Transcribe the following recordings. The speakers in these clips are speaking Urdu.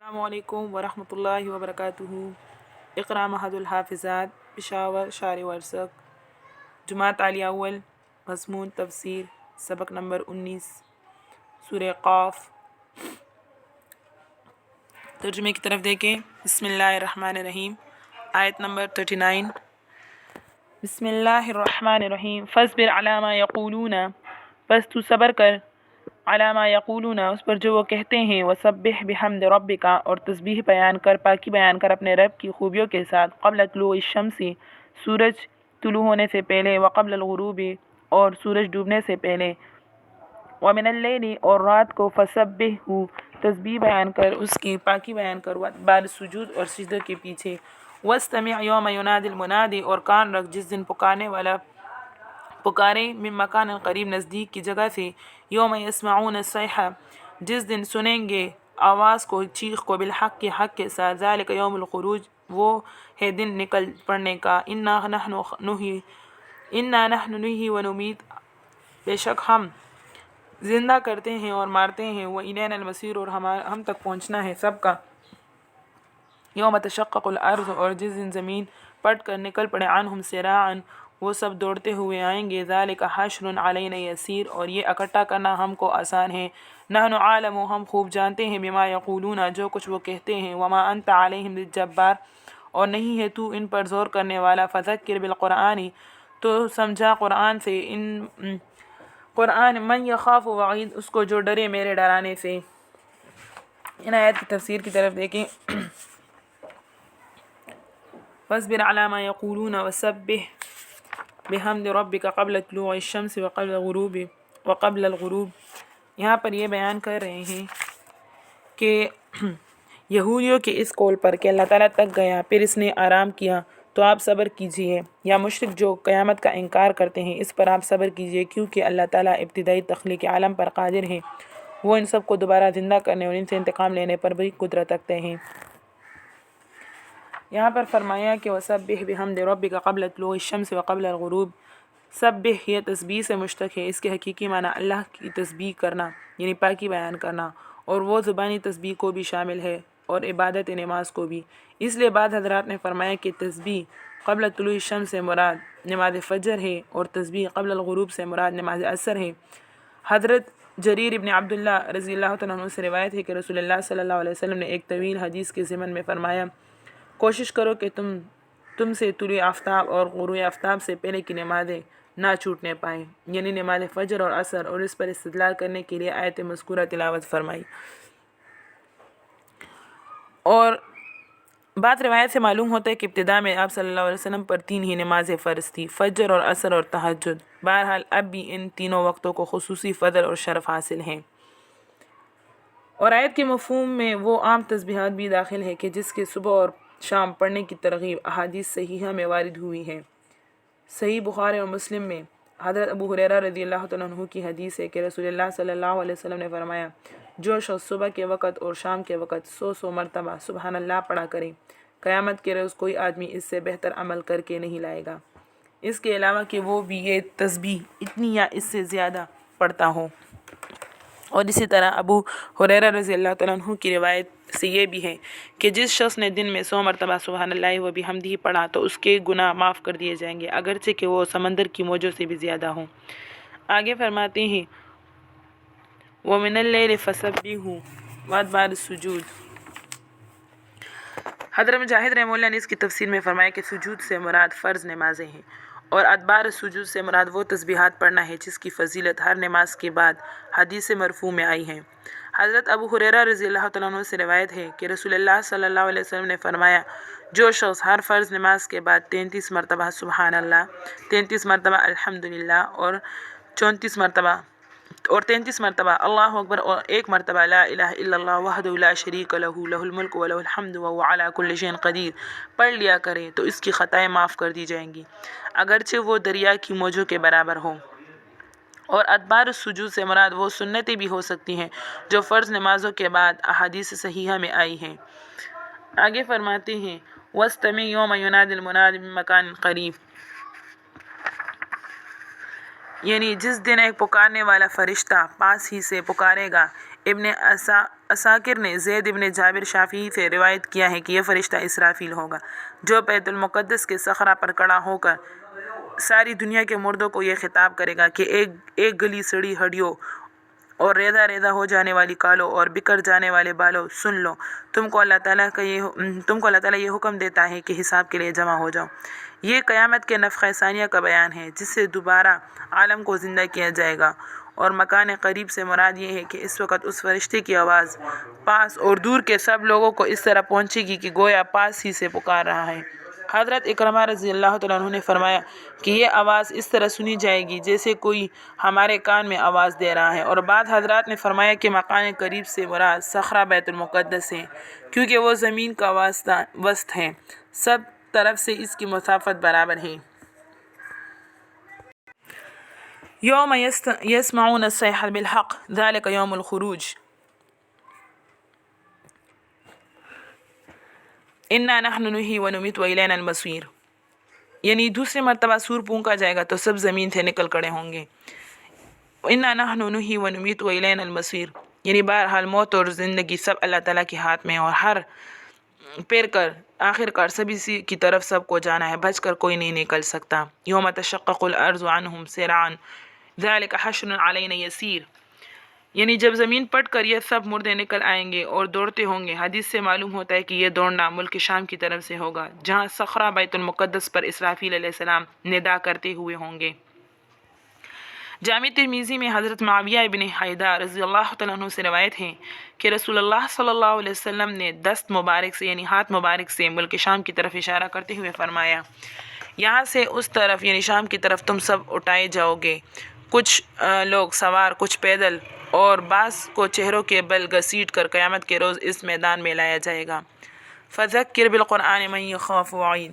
السلام علیکم ورحمۃ اللہ وبرکاتہ۔ اقرا محد الحافظات پشاور شار ورثق جماعت عالیہ اول مضمون تفسیر سبق نمبر 19 سورہ قاف۔ ترجمے کی طرف دیکھیں۔ بسم اللہ الرحمن الرحیم، آیت نمبر 39۔ بسم اللہ الرحمن الرحیم، فاصبر علی ما یقولون، بس تو صبر کر علی ما یقولون، اس پر جو وہ کہتے ہیں، وسبح بحمد ربک، اور تسبیح بیان کر، پاکی بیان کر اپنے رب کی خوبیوں کے ساتھ، قبل طلوع الشمس، سورج طلوع ہونے سے پہلے، وقبل الغروب، اور سورج ڈوبنے سے پہلے، ومن اللیل، اور رات کو، فسبح، تسبیح بیان کر، اس کی پاکی بیان کر، بعد سجود اور سجدوں کے پیچھے، واستمع یوم ینادی المنادی، اور کان رکھ جس دن پکارنے والا پکارے، من مکان قریب، نزدیک کی جگہ سے، یوم یسمعون الصیحہ، جس دن سنیں گے آواز کو، چیخ کو، بالحق کے حق کے ساتھ، ذالک یوم الخروج، وہ ہے دن نکل پڑنے کا، انا نحن نحیی و نمیت، بے شک ہم زندہ کرتے ہیں اور مارتے ہیں، وإلینا المصیر، اور ہم تک پہنچنا ہے سب کا، یوم تشقق الارض، اور جس دن زمین پٹ کر نکل پڑے، عنہم سراعا، وہ سب دوڑتے ہوئے آئیں گے، ذالک حشر علینا یسیر، اور یہ اکٹھا کرنا ہم کو آسان ہے، نحن عالم، ہم خوب جانتے ہیں، بما یقولون، جو کچھ وہ کہتے ہیں، وما انت علیہم بالجبار، اور نہیں ہے تو ان پر زور کرنے والا، فذکر بالقرآن، تو سمجھا قرآن سے، قرآن، من یخاف وعید، اس کو جو ڈرے میرے ڈرانے سے۔ ان آیات کی تفسیر کی طرف دیکھیں۔ فاصبر علی ما یقولون وسبح بحمد ربک قبل طلوع الشمس وقبل الغروب، یہاں پر یہ بیان کر رہے ہیں کہ یہودیوں کے اس قول پر کہ اللہ تعالیٰ تک گیا پھر اس نے آرام کیا تو آپ صبر کیجئے، یا مشرک جو قیامت کا انکار کرتے ہیں اس پر آپ صبر کیجئے، کیونکہ اللہ تعالیٰ ابتدائی تخلیق عالم پر قادر ہے، وہ ان سب کو دوبارہ زندہ کرنے اور ان سے انتقام لینے پر بھی قدرت رکھتے ہیں۔ یہاں پر فرمایا کہ وسبح بحمد ربک قبل طلوع الشمس وقبل الغروب، سبح یہ تسبیح سے مشتق ہے، اس کے حقیقی معنی اللہ کی تسبیح کرنا یعنی پاکی بیان کرنا، اور وہ زبانی تسبیح کو بھی شامل ہے اور عبادت نماز کو بھی۔ اس لیے بعض حضرات نے فرمایا کہ تسبیح قبل طلوع الشمس سے مراد نماز فجر ہے، اور تسبیح قبل الغروب سے مراد نماز عصر ہے۔ حضرت جریر ابن عبداللہ رضی اللہ تعالیٰ عنہ سے روایت ہے کہ رسول اللہ صلی اللہ علیہ وسلم نے ایک طویل حدیث کے ضمن میں فرمایا، کوشش کرو کہ تم سے طلوع آفتاب اور غروب آفتاب سے پہلے کی نمازیں نہ چھوٹنے پائیں، یعنی نماز فجر اور عصر، اور اس پر استدلال کرنے کے لیے آیت مذکورہ تلاوت فرمائی۔ اور بات روایت سے معلوم ہوتا ہے کہ ابتدا میں آپ صلی اللہ علیہ وسلم پر 3 ہی نمازیں فرض تھی، فجر اور عصر اور تہجد۔ بہرحال اب بھی ان تینوں وقتوں کو خصوصی فضل اور شرف حاصل ہیں، اور آیت کے مفہوم میں وہ عام تسبیحات بھی داخل ہے کہ جس کے صبح اور شام پڑھنے کی ترغیب احادیث صحیحہ میں وارد ہوئی ہے۔ صحیح بخاری اور مسلم میں حضرت ابو ہریرہ رضی اللہ تعالیٰ عنہ کی حدیث ہے کہ رسول اللہ صلی اللہ علیہ وسلم نے فرمایا، جو شخص صبح کے وقت اور شام کے وقت 100 مرتبہ سبحان اللہ پڑھا کرے، قیامت کے روز کوئی آدمی اس سے بہتر عمل کر کے نہیں لائے گا، اس کے علاوہ کہ وہ بھی یہ تسبیح اتنی یا اس سے زیادہ پڑھتا ہو۔ اور اسی طرح ابو ہریرہ رضی اللہ تعالیٰ عنہ کی روایت سے یہ بھی ہے کہ جس شخص نے دن میں 100 مرتبہ سبحان اللہ و بحمدہ پڑھا تو اس کے گناہ معاف کر دیے جائیں گے، اگرچہ کہ وہ سمندر کی موجوں سے بھی زیادہ ہوں۔ آگے فرماتے ہیں، وَمِنَ اللَّيْلِ فَسَبِّحْهُ وَأَدْبَارَ السُّجُودِ۔ حضرت مجاہد رحمہ اللہ نے اس کی تفسیر میں فرمایا کہ سجود سے مراد فرض نمازیں ہیں، اور ادبار السجود سے مراد وہ تسبیحات پڑھنا ہے جس کی فضیلت ہر نماز کے بعد حدیث مرفوع میں آئی ہے۔ حضرت ابو ہریرہ رضی اللہ تعالیٰ عنہ سے روایت ہے کہ رسول اللہ صلی اللہ علیہ وسلم نے فرمایا، جو شخص ہر فرض نماز کے بعد 33 مرتبہ سبحان اللہ، 33 مرتبہ الحمدللہ، اور 33 مرتبہ اللہ اکبر، اور 1 مرتبہ لا الہ الا اللہ وحدہ لا شریک لہ لہ الملک و لہ الحمد وہو علی کل شیء قدیر پڑھ لیا کرے تو اس کی خطائیں معاف کر دی جائیں گی، اگرچہ وہ دریا کی موجوں کے برابر ہو۔ اور ادبار السجود سے مراد وہ سنتیں بھی ہو سکتی ہیں جو فرض نمازوں کے بعد احادیث صحیحہ میں آئی ہیں۔ آگے فرماتے ہیں، وَاسْتَمِعْ يَوْمَ يُنَادِ الْمُنَادِ مِن مَّكَانٍ قَرِيبٍ، یعنی جس دن ایک پکارنے والا فرشتہ پاس ہی سے پکارے گا، ابن اساکر نے زید ابن جابر شافعی سے روایت کیا ہے کہ یہ فرشتہ اسرافیل ہوگا جو بیت المقدس کے صخرہ پر کھڑا ہو کر ساری دنیا کے مردوں کو یہ خطاب کرے گا کہ ایک گلی سڑی ہڈیوں اور ریزہ ریزہ ہو جانے والی کالوں اور بکھر جانے والے بالوں، سن لو، تم کو اللہ تعالیٰ یہ حکم دیتا ہے کہ حساب کے لیے جمع ہو جاؤ۔ یہ قیامت کے نفخہ ثانیہ کا بیان ہے جس سے دوبارہ عالم کو زندہ کیا جائے گا، اور مکان قریب سے مراد یہ ہے کہ اس وقت اس فرشتے کی آواز پاس اور دور کے سب لوگوں کو اس طرح پہنچے گی کہ گویا پاس ہی سے پکار رہا ہے۔ حضرت اکرمہ رضی اللہ تعالیٰ عنہ نے فرمایا کہ یہ آواز اس طرح سنی جائے گی جیسے کوئی ہمارے کان میں آواز دے رہا ہے، اور بعض حضرات نے فرمایا کہ مکان قریب سے مراد صخرہ بیت المقدس ہے کیونکہ وہ زمین کا وسط ہے، سب طرف سے اس کی مسافت برابر ہے۔ یوم یسمعون الصیحۃ بالحق ذلک یوم الخروج انا نحن نحیی ونمیت والینا المصیر، یعنی دوسری مرتبہ سور پھونکا جائے گا تو سب زمین سے نکل کھڑے ہوں گے۔ انا نحن نحیی ونمیت والینا المصیر، یعنی بہرحال موت اور زندگی سب اللہ تعالیٰ کے ہاتھ میں، اور ہر پیر کر آخر کار سبھی کی طرف سب کو جانا ہے، بچ کر کوئی نہیں نکل سکتا۔ یوم تشقق الارض عنہم سراعا ذلک حشر علینا یسیر، یعنی جب زمین پٹ کر یہ سب مردے نکل آئیں گے اور دوڑتے ہوں گے۔ حدیث سے معلوم ہوتا ہے کہ یہ دوڑنا ملک شام کی طرف سے ہوگا جہاں صخرہ بیت المقدس پر اسرافیل علیہ السلام ندا کرتے ہوئے ہوں گے۔ جامع ترمذی میں حضرت معاویہ ابن حیدہ رضی اللہ تعالیٰ عنہ سے روایت ہے کہ رسول اللہ صلی اللہ علیہ وسلم نے دست مبارک سے یعنی ہاتھ مبارک سے ملک شام کی طرف اشارہ کرتے ہوئے فرمایا، یہاں سے اس طرف یعنی شام کی طرف تم سب اٹھائے جاؤ گے، کچھ لوگ سوار، کچھ پیدل، اور بعض کو چہروں کے بل گھسیٹ کر قیامت کے روز اس میدان میں لایا جائے گا۔ فذکر بالقرآن من یخاف وعید،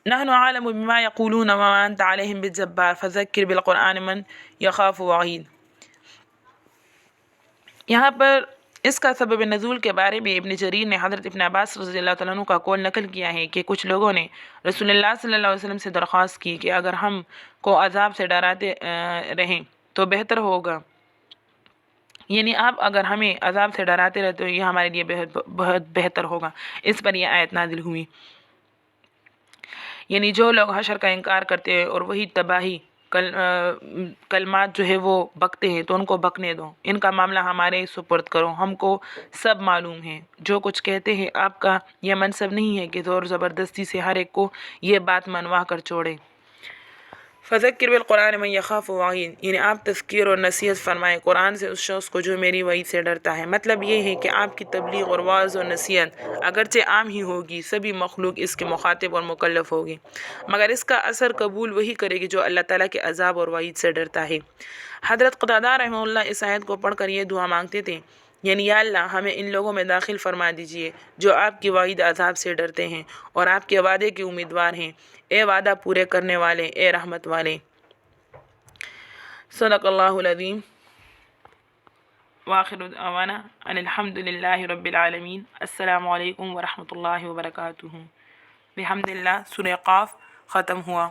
نحن عالم بما یقولون وما انت علیہم بالجبار فذکر بالقرآن من یخاف وعید۔ یہاں پر اس کا سبب نزول کے بارے میں ابن جریر نے حضرت ابن عباس رضی اللہ تعالیٰ عنہ کا قول نقل کیا ہے کہ کچھ لوگوں نے رسول اللہ صلی اللہ علیہ وسلم سے درخواست کی کہ اگر ہم کو عذاب سے ڈراتے رہیں تو بہتر ہوگا، یعنی آپ اگر ہمیں عذاب سے ڈراتے رہے تو یہ ہمارے لیے بہت بہتر ہوگا۔ اس پر یہ آیت نازل ہوئی، یعنی جو لوگ حشر کا انکار کرتے ہیں اور وہی تباہی کلمات جو ہے وہ بکتے ہیں تو ان کو بکنے دو، ان کا معاملہ ہمارے سپرد کرو، ہم کو سب معلوم ہے۔ جو کچھ کہتے ہیں آپ کا یہ منصب نہیں ہے کہ زور زبردستی سے ہر ایک کو یہ بات منوا کر چھوڑے۔ فذکر بالقرآن من یخاف وعید، یعنی آپ تذکیر اور نصیحت فرمائے قرآن سے اس شخص کو جو میری وعید سے ڈرتا ہے۔ مطلب یہ ہے کہ آپ کی تبلیغ اور وعظ و نصیحت اگرچہ عام ہی ہوگی، سبھی مخلوق اس کے مخاطب اور مکلف ہوگی، مگر اس کا اثر قبول وہی کرے گی جو اللہ تعالیٰ کے عذاب اور وعید سے ڈرتا ہے۔ حضرت قتادہ رحمہ اللہ اس آیت کو پڑھ کر یہ دعا مانگتے تھے، یعنی یا اللہ ہمیں ان لوگوں میں داخل فرما دیجئے جو آپ کی وعید عذاب سے ڈرتے ہیں اور آپ کے وعدے کے امیدوار ہیں، اے وعدہ پورے کرنے والے، اے رحمت والے۔ صدق اللہ العظیم۔ وآخر دعوانا ان الحمد للہ رب العالمین۔ السلام علیکم ورحمۃ اللہ وبرکاتہ۔ بحمد اللہ سورہ قاف ختم ہوا۔